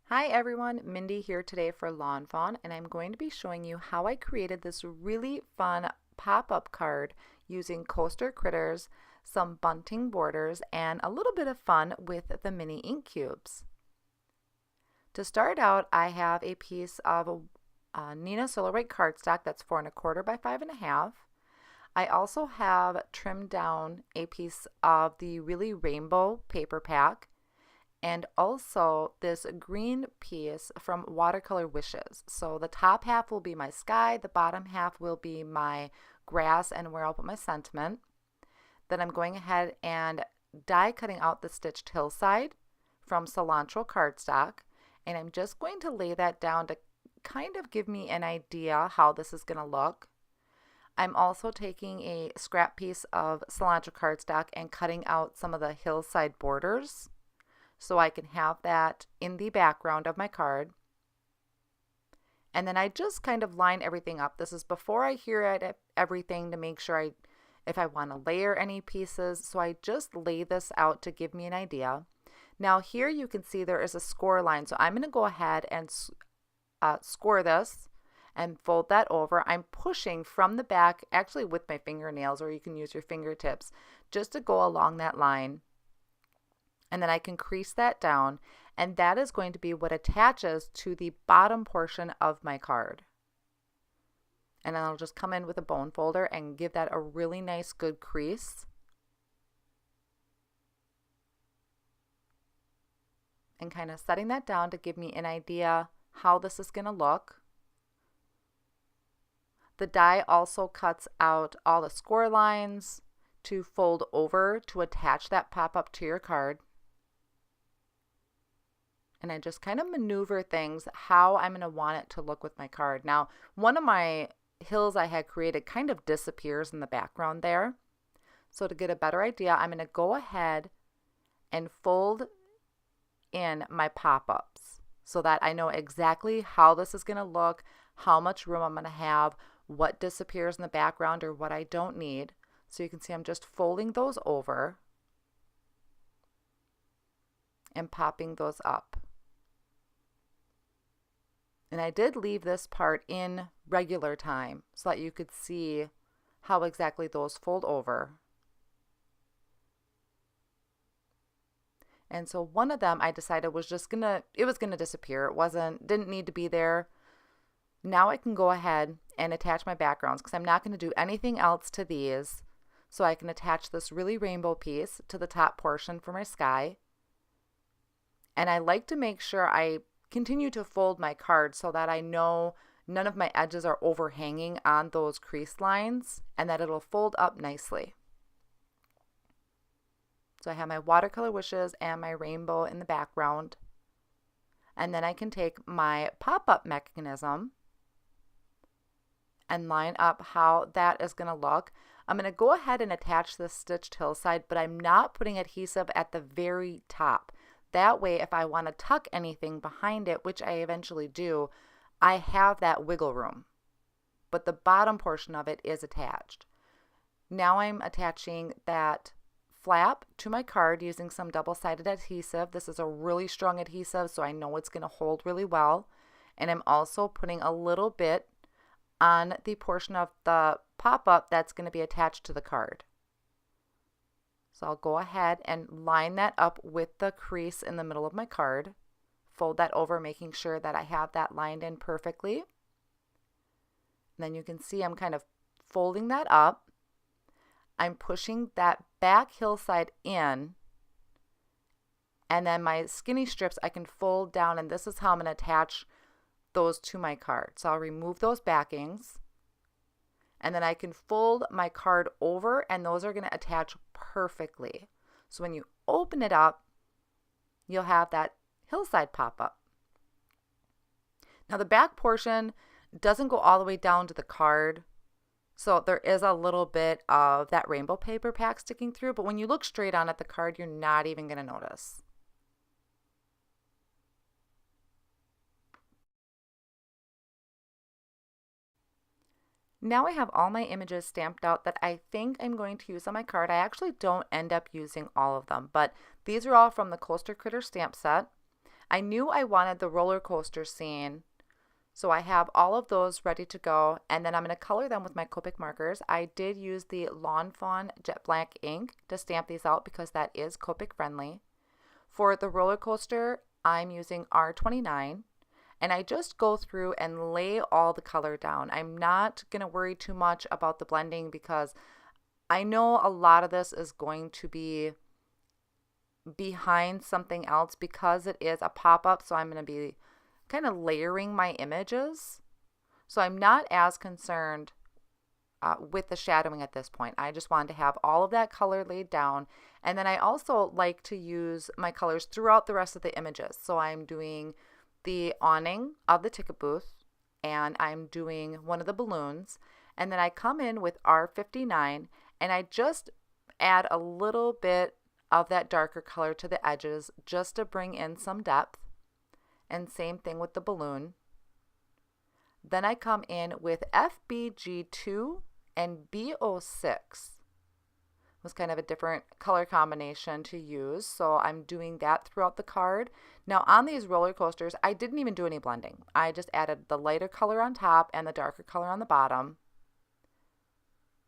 Hi everyone, Mindy here today for Lawn Fawn, and I'm going to be showing you how I created this really fun pop-up card using coaster critters, some bunting borders, and a little bit of fun with the mini ink cubes. To start out, I have a piece of Nina Solar White cardstock that's 4 1/4 by 5 1/2. I also have trimmed down a piece of the really rainbow paper pack, and also this green piece from Watercolor Wishes. So the top half will be my sky, the bottom half will be my grass and where I'll put my sentiment. Then I'm going ahead and die cutting out the stitched hillside from cilantro cardstock, and I'm just going to lay that down to kind of give me an idea how this is going to look. I'm also taking a scrap piece of cilantro cardstock and cutting out some of the hillside borders, so I can have that in the background of my card. And then I just kind of line everything up. This is before I hear at everything to make sure if I want to layer any pieces. So I just lay this out to give me an idea. Now here you can see there is a score line. So I'm going to go ahead and score this and fold that over. I'm pushing from the back, actually with my fingernails, or you can use your fingertips, just to go along that line. And then I can crease that down, and that is going to be what attaches to the bottom portion of my card. And then I'll just come in with a bone folder and give that a really nice good crease. And kind of setting that down to give me an idea how this is going to look. The die also cuts out all the score lines to fold over to attach that pop-up to your card. And I just kind of maneuver things how I'm going to want it to look with my card. Now, one of my hills I had created kind of disappears in the background there. So to get a better idea, I'm going to go ahead and fold in my pop-ups so that I know exactly how this is going to look, how much room I'm going to have, what disappears in the background or what I don't need. So you can see I'm just folding those over and popping those up. And I did leave this part in regular time so that you could see how exactly those fold over. And so one of them I decided was just gonna disappear. Didn't need to be there. Now I can go ahead and attach my backgrounds because I'm not going to do anything else to these. So I can attach this really rainbow piece to the top portion for my sky. And I like to make sure I continue to fold my card so that I know none of my edges are overhanging on those crease lines and that it'll fold up nicely. So I have my watercolor wishes and my rainbow in the background. And then I can take my pop-up mechanism and line up how that is going to look. I'm going to go ahead and attach this stitched hillside, but I'm not putting adhesive at the very top. That way, if I want to tuck anything behind it, which I eventually do, I have that wiggle room. But the bottom portion of it is attached. Now I'm attaching that flap to my card using some double-sided adhesive. This is a really strong adhesive, so I know it's going to hold really well. And I'm also putting a little bit on the portion of the pop-up that's going to be attached to the card. So I'll go ahead and line that up with the crease in the middle of my card. Fold that over, making sure that I have that lined in perfectly. And then you can see I'm kind of folding that up. I'm pushing that back hillside in. And then my skinny strips I can fold down, and this is how I'm going to attach those to my card. So I'll remove those backings. And then I can fold my card over, and those are going to attach perfectly. So when you open it up, you'll have that hillside pop up. Now the back portion doesn't go all the way down to the card, so there is a little bit of that rainbow paper pack sticking through, but when you look straight on at the card, you're not even going to notice. Now I have all my images stamped out that I think I'm going to use on my card. I actually don't end up using all of them, but these are all from the Coaster Critter stamp set. I knew I wanted the roller coaster scene, so I have all of those ready to go, and then I'm going to color them with my Copic markers. I did use the Lawn Fawn jet black ink to stamp these out because that is Copic friendly. For the roller coaster, I'm using R29, and I just go through and lay all the color down. I'm not going to worry too much about the blending because I know a lot of this is going to be behind something else because it is a pop-up, so I'm going to be kind of layering my images. So I'm not as concerned with the shadowing at this point. I just wanted to have all of that color laid down. And then I also like to use my colors throughout the rest of the images. So I'm doing the awning of the ticket booth, and I'm doing one of the balloons. And then I come in with R59 and I just add a little bit of that darker color to the edges just to bring in some depth. And same thing with the balloon. Then I come in with FBG2 and B06. It was kind of a different color combination to use, so I'm doing that throughout the card. Now on these roller coasters, I didn't even do any blending. I just added the lighter color on top and the darker color on the bottom.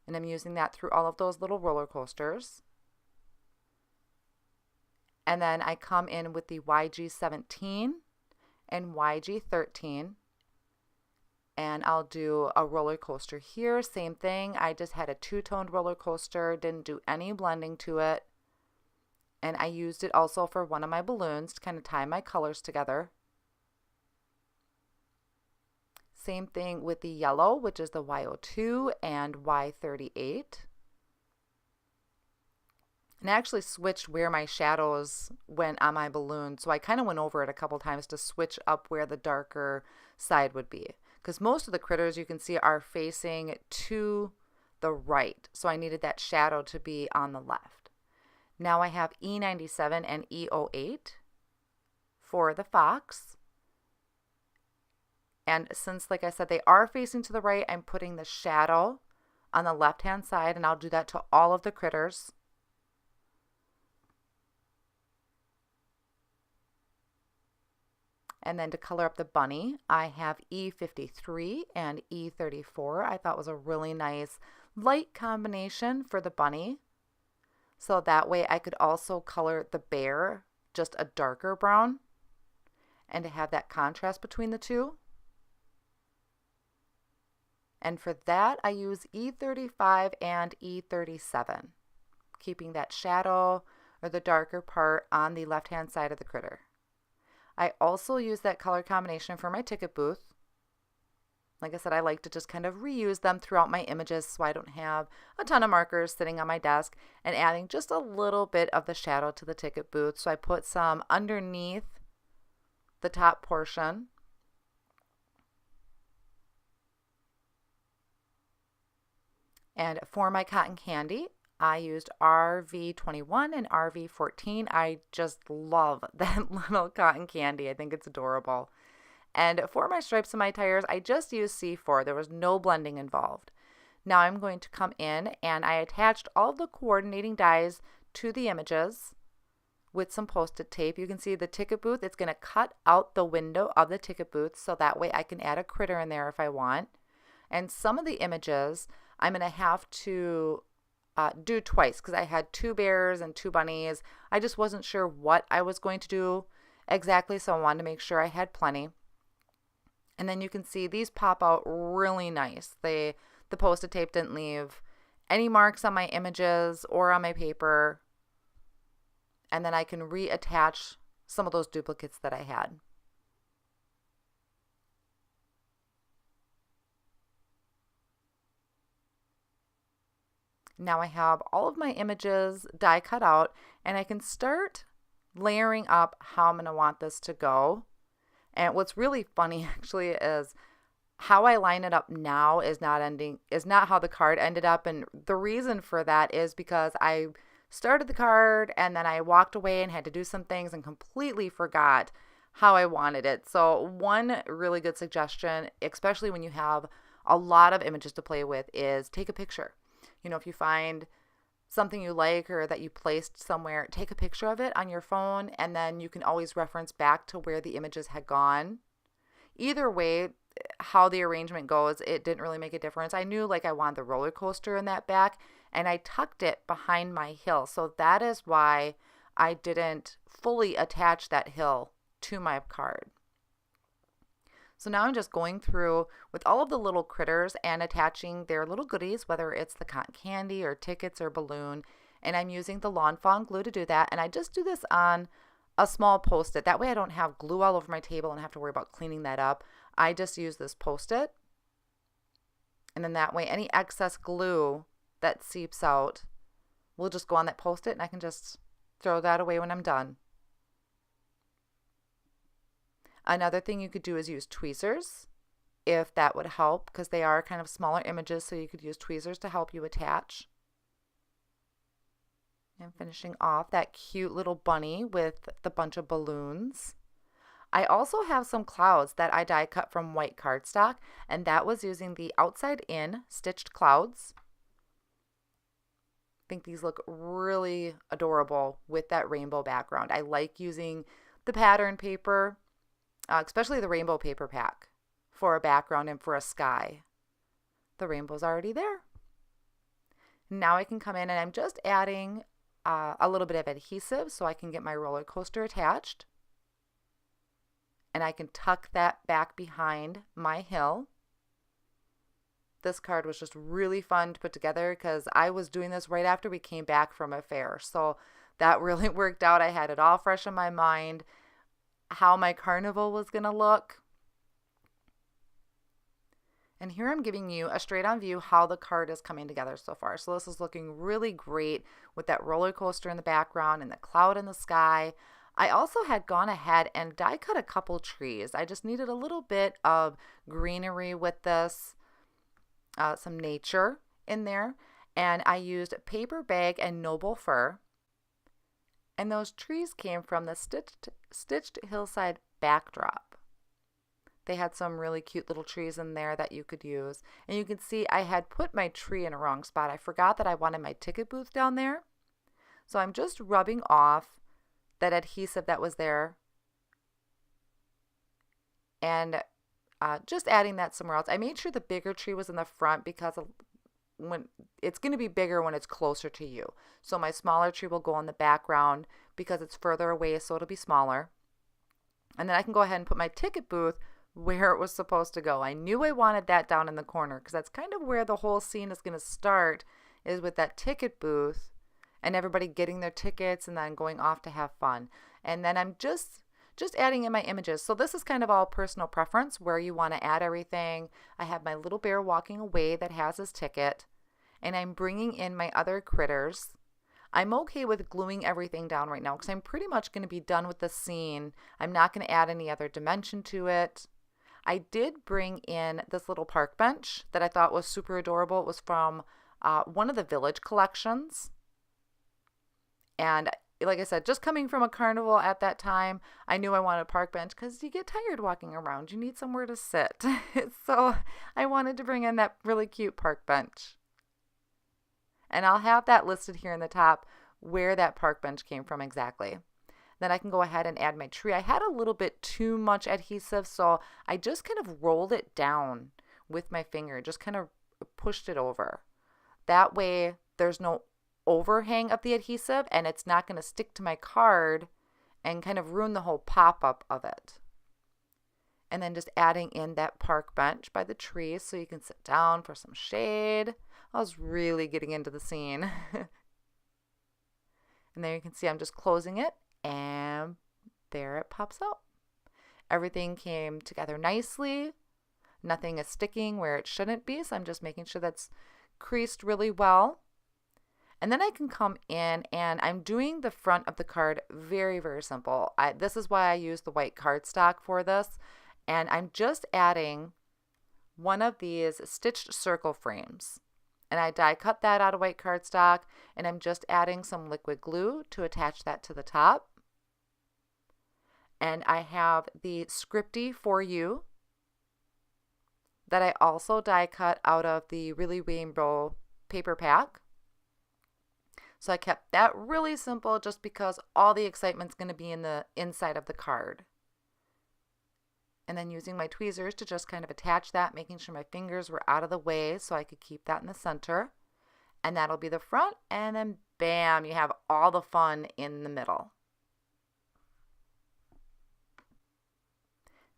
And I'm using that through all of those little roller coasters. And then I come in with the YG17 and YG13, and I'll do a roller coaster here. Same thing, I just had a two-toned roller coaster, didn't do any blending to it, and I used it also for one of my balloons to kind of tie my colors together. Same thing with the yellow, which is the Y02 and Y38. And I actually switched where my shadows went on my balloon, so I kind of went over it a couple times to switch up where the darker side would be. Because most of the critters you can see are facing to the right, so I needed that shadow to be on the left. Now I have E97 and E08 for the fox. And since, like I said, they are facing to the right, I'm putting the shadow on the left-hand side, and I'll do that to all of the critters. And then to color up the bunny, I have E53 and E34. I thought was a really nice light combination for the bunny. So that way I could also color the bear just a darker brown and to have that contrast between the two. And for that, I use E35 and E37, keeping that shadow or the darker part on the left-hand side of the critter. I also use that color combination for my ticket booth. Like I said, I like to just kind of reuse them throughout my images so I don't have a ton of markers sitting on my desk, and adding just a little bit of the shadow to the ticket booth. So I put some underneath the top portion. And for my cotton candy, I used RV21 and RV14. I just love that little cotton candy. I think it's adorable. And for my stripes and my tires, I just used C4. There was no blending involved. Now I'm going to come in and I attached all of the coordinating dies to the images with some Post-it tape. You can see the ticket booth. It's going to cut out the window of the ticket booth so that way I can add a critter in there if I want. And some of the images I'm going to have to do twice because I had two bears and two bunnies. I just wasn't sure what I was going to do exactly, so I wanted to make sure I had plenty. And then you can see these pop out really nice. The Post-it tape didn't leave any marks on my images or on my paper. And then I can reattach some of those duplicates that I had. Now I have all of my images die cut out, and I can start layering up how I'm going to want this to go. And what's really funny actually is how I line it up now is not how the card ended up. And the reason for that is because I started the card and then I walked away and had to do some things and completely forgot how I wanted it. So one really good suggestion, especially when you have a lot of images to play with, is take a picture. You know, if you find something you like or that you placed somewhere, take a picture of it on your phone, and then you can always reference back to where the images had gone. Either way, how the arrangement goes, it didn't really make a difference. I knew like I wanted the roller coaster in that back, and I tucked it behind my hill. So that is why I didn't fully attach that hill to my card. So now I'm just going through with all of the little critters and attaching their little goodies, whether it's the cotton candy or tickets or balloon. And I'm using the Lawn Fawn glue to do that. And I just do this on a small Post-it. That way I don't have glue all over my table and have to worry about cleaning that up. I just use this Post-it. And then that way any excess glue that seeps out will just go on that Post-it, and I can just throw that away when I'm done. Another thing you could do is use tweezers, if that would help, because they are kind of smaller images, so you could use tweezers to help you attach. And finishing off that cute little bunny with the bunch of balloons. I also have some clouds that I die cut from white cardstock, and that was using the outside in stitched clouds. I think these look really adorable with that rainbow background. I like using the pattern paper, especially the rainbow paper pack, for a background and for a sky. The rainbow's already there. Now I can come in and I'm just adding a little bit of adhesive so I can get my roller coaster attached. And I can tuck that back behind my hill. This card was just really fun to put together because I was doing this right after we came back from a fair. So that really worked out. I had it all fresh in my mind, how my carnival was going to look. And here I'm giving you a straight on view how the card is coming together so far. So this is looking really great with that roller coaster in the background and the cloud in the sky. I also had gone ahead and die cut a couple trees. I just needed a little bit of greenery with this, some nature in there. And I used paper bag and noble fir. And those trees came from the stitched hillside backdrop. They had some really cute little trees in there that you could use. And you can see I had put my tree in a wrong spot. I forgot that I wanted my ticket booth down there. So I'm just rubbing off that adhesive that was there and just adding that somewhere else. I made sure the bigger tree was in the front because when it's going to be bigger when it's closer to you. So my smaller tree will go in the background because it's further away, so it'll be smaller. And then I can go ahead and put my ticket booth where it was supposed to go. I knew I wanted that down in the corner because that's kind of where the whole scene is going to start, is with that ticket booth and everybody getting their tickets and then going off to have fun. And then I'm just adding in my images. So this is kind of all personal preference where you want to add everything. I have my little bear walking away that has his ticket, and I'm bringing in my other critters. I'm okay with gluing everything down right now because I'm pretty much going to be done with the scene. I'm not going to add any other dimension to it. I did bring in this little park bench that I thought was super adorable. It was from one of the Village collections. And like I said, just coming from a carnival at that time, I knew I wanted a park bench because you get tired walking around. You need somewhere to sit. So I wanted to bring in that really cute park bench. And I'll have that listed here in the top where that park bench came from exactly. Then I can go ahead and add my tree. I had a little bit too much adhesive, so I just kind of rolled it down with my finger, just kind of pushed it over. That way there's no overhang of the adhesive and it's not going to stick to my card and kind of ruin the whole pop-up of it. And then just adding in that park bench by the tree so you can sit down for some shade. I was really getting into the scene. And there you can see I'm just closing it, and there it pops out. Everything came together nicely. Nothing is sticking where it shouldn't be, so I'm just making sure that's creased really well. And then I can come in and I'm doing the front of the card very, very simple. This is why I use the white cardstock for this. And I'm just adding one of these stitched circle frames. And I die cut that out of white cardstock, and I'm just adding some liquid glue to attach that to the top. And I have the Scripty For You that I also die cut out of the Really Rainbow paper pack. So I kept that really simple just because all the excitement's going to be in the inside of the card. And then using my tweezers to just kind of attach that, making sure my fingers were out of the way so I could keep that in the center. And that'll be the front, and then bam, you have all the fun in the middle.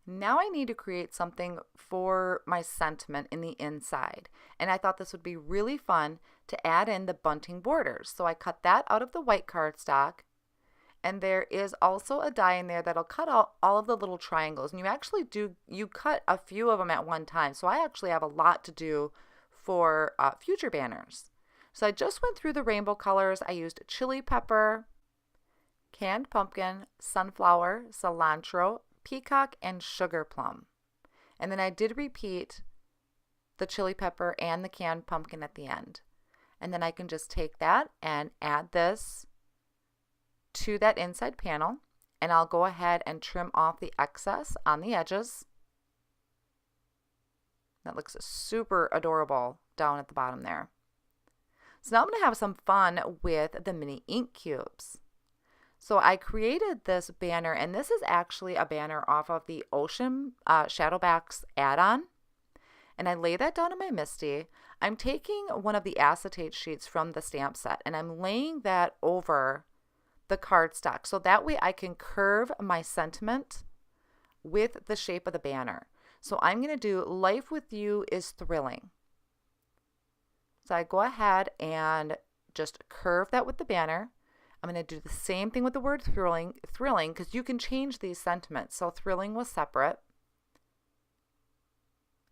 Now I need to create something for my sentiment in the inside. And I thought this would be really fun to add in the bunting borders. So I cut that out of the white cardstock. And there is also a die in there that'll cut out all of the little triangles. And you cut a few of them at one time. So I actually have a lot to do for future banners. So I just went through the rainbow colors. I used chili pepper, canned pumpkin, sunflower, cilantro, peacock, and sugarplum. And then I did repeat the chili pepper and the canned pumpkin at the end. And then I can just take that and add this to that inside panel, and I'll go ahead and trim off the excess on the edges. That looks super adorable down at the bottom there. So now I'm going to have some fun with the mini ink cubes. So I created this banner, and this is actually a banner off of the Ocean Shadowbacks add-on. And I lay that down in my MISTI. I'm taking one of the acetate sheets from the stamp set, and I'm laying that over the cardstock. So that way I can curve my sentiment with the shape of the banner. So I'm going to do "Life with you is thrilling." So I go ahead and just curve that with the banner. I'm going to do the same thing with the word thrilling, because you can change these sentiments. So thrilling was separate.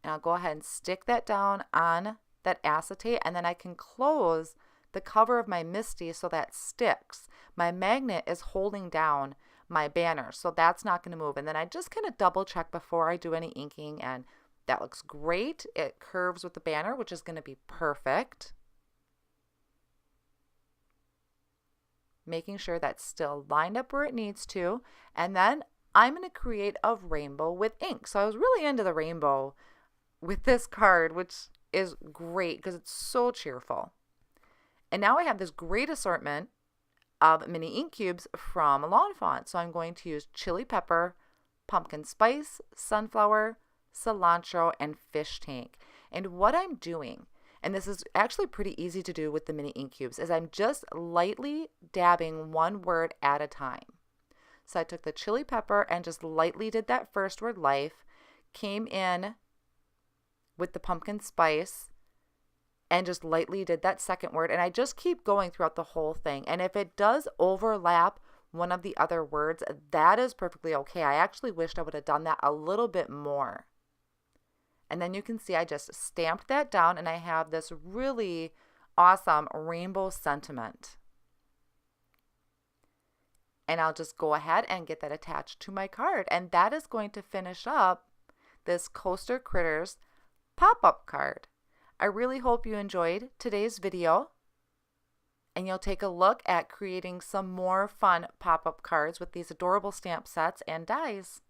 And I'll go ahead and stick that down on that acetate, and then I can close the cover of my MISTI so that sticks. My magnet is holding down my banner, so that's not going to move. And then I just kind of double check before I do any inking, and that looks great. It curves with the banner, which is going to be perfect. Making sure that's still lined up where it needs to. And then I'm going to create a rainbow with ink. So I was really into the rainbow with this card, which is great because it's so cheerful. And now I have this great assortment of mini ink cubes from Lawn Fawn. So I'm going to use chili pepper, pumpkin spice, sunflower, cilantro, and fish tank. And what I'm doing, and this is actually pretty easy to do with the mini ink cubes, is I'm just lightly dabbing one word at a time. So I took the chili pepper and just lightly did that first word, life, came in with the pumpkin spice and just lightly did that second word, and I just keep going throughout the whole thing. And if it does overlap one of the other words, that is perfectly okay. I actually wished I would have done that a little bit more. And then you can see I just stamped that down, and I have this really awesome rainbow sentiment. And I'll just go ahead and get that attached to my card. And that is going to finish up this Coaster Critters pop-up card. I really hope you enjoyed today's video, and you'll take a look at creating some more fun pop-up cards with these adorable stamp sets and dies.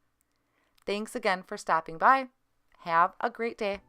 Thanks again for stopping by. Have a great day.